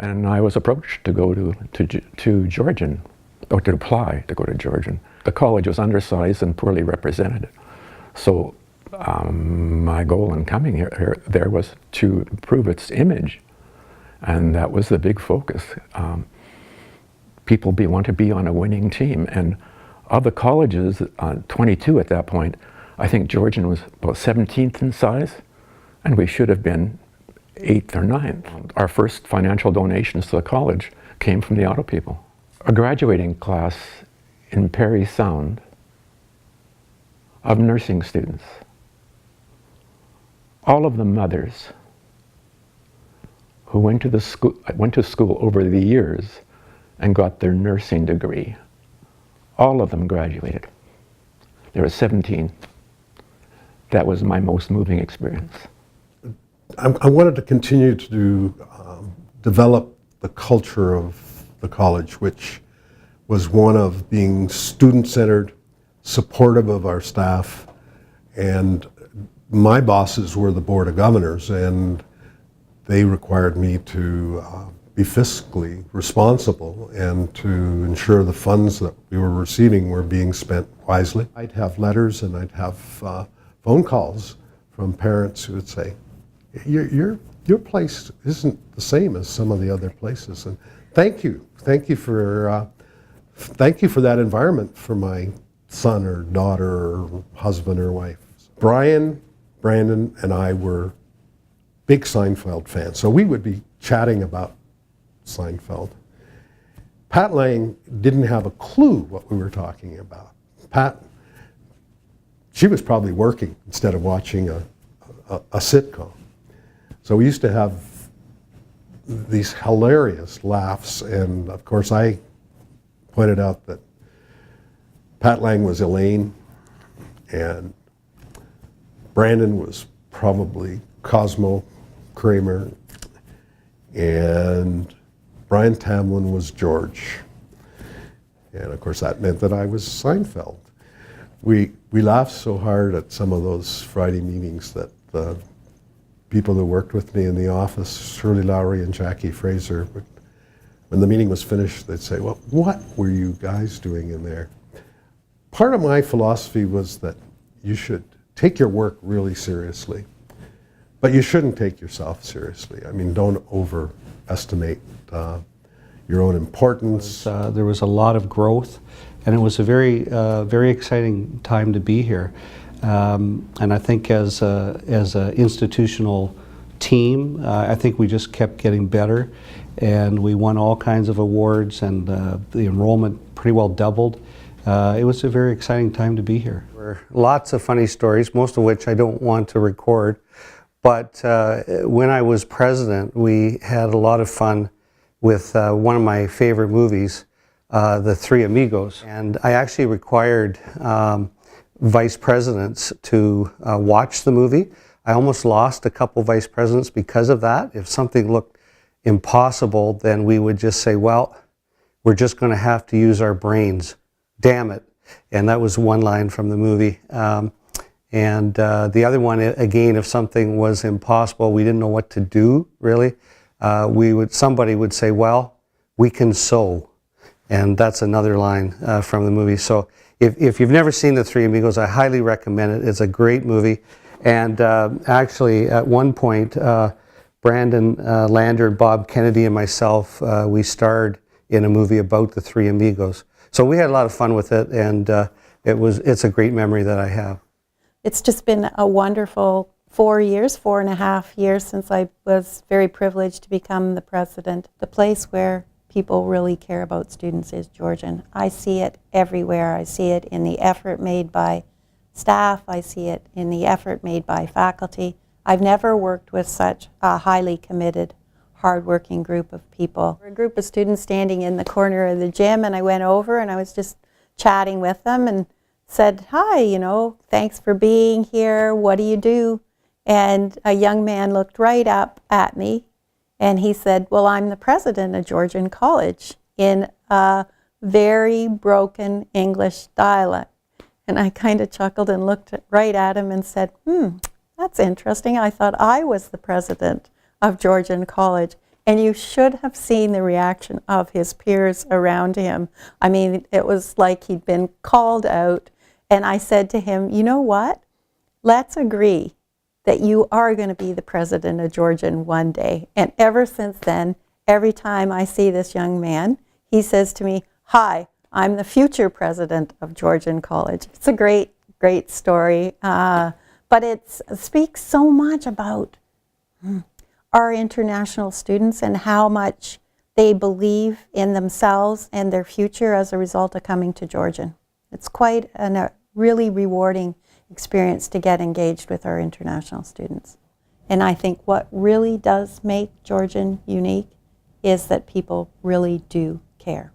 And I was approached to go to Georgian, or to apply to go to Georgian. The college was undersized and poorly represented. So my goal in coming there was to improve its image. And that was the big focus. People want to be on a winning team. And of the colleges, 22 at that point, I think Georgian was about 17th in size, and we should have been 8th or 9th. Our first financial donations to the college came from the auto people. A graduating class in Parry Sound of nursing students, all of them mothers who went to school over the years and got their nursing degree. All of them graduated. There were 17. That was my most moving experience. I wanted to continue to develop the culture of the college, which was one of being student-centered, supportive of our staff, and my bosses were the Board of Governors, and they required me to be fiscally responsible and to ensure the funds that we were receiving were being spent wisely. I'd have letters and I'd have phone calls from parents who would say, your place isn't the same as some of the other places, and thank you for that environment for my son or daughter or husband or wife. Brian, Brandon, and I were big Seinfeld fans, so we would be chatting about Seinfeld. Pat Lang didn't have a clue what we were talking about. Pat, she was probably working instead of watching a sitcom. So we used to have these hilarious laughs, and of course I pointed out that Pat Lang was Elaine, and Brandon was probably Cosmo Kramer, and Brian Tamblyn was George. And of course that meant that I was Seinfeld. We laughed so hard at some of those Friday meetings that the people that worked with me in the office, Shirley Lowry and Jackie Fraser, when the meeting was finished, they'd say, well, what were you guys doing in there? Part of my philosophy was that you should take your work really seriously, but you shouldn't take yourself seriously. I mean, don't overestimate your own importance. There was a lot of growth, and it was a very exciting time to be here. And I think as an institutional team, I think we just kept getting better, and we won all kinds of awards, and the enrollment pretty well doubled. It was a very exciting time to be here. There were lots of funny stories, most of which I don't want to record, but when I was president, we had a lot of fun with one of my favorite movies, The Three Amigos, and I actually required vice presidents to watch the movie. I almost lost a couple vice presidents because of that. If something looked impossible, then we would just say, well, we're just going to have to use our brains. Damn it. And that was one line from the movie. And the other one, again, if something was impossible, we didn't know what to do, really. Somebody would say, well, we can sew. And that's another line from the movie. So if you've never seen The Three Amigos, I highly recommend it. It's a great movie. And actually, at one point, Brandon Lander, Bob Kennedy, and myself, we starred in a movie about the Three Amigos. So we had a lot of fun with it, and it's a great memory that I have. It's just been a wonderful 4.5 years since I was very privileged to become the president. The place where people really care about students is Georgian. I see it everywhere. I see it in the effort made by staff. I see it in the effort made by faculty. I've never worked with such a highly committed, hardworking group of people. A group of students standing in the corner of the gym, and I went over and I was just chatting with them and said, hi, thanks for being here. What do you do? And a young man looked right up at me and he said, well, I'm the president of Georgian College, in a very broken English dialect. And I kind of chuckled and looked right at him and said, that's interesting. I thought I was the president of Georgian College. And you should have seen the reaction of his peers around him. I mean, it was like he'd been called out. And I said to him, you know what? Let's agree that you are going to be the president of Georgian one day. And ever since then, every time I see this young man, he says to me, hi, I'm the future president of Georgian College. It's a great, great story. But it speaks so much about our international students and how much they believe in themselves and their future as a result of coming to Georgian. It's quite a really rewarding experience to get engaged with our international students. And I think what really does make Georgian unique is that people really do care.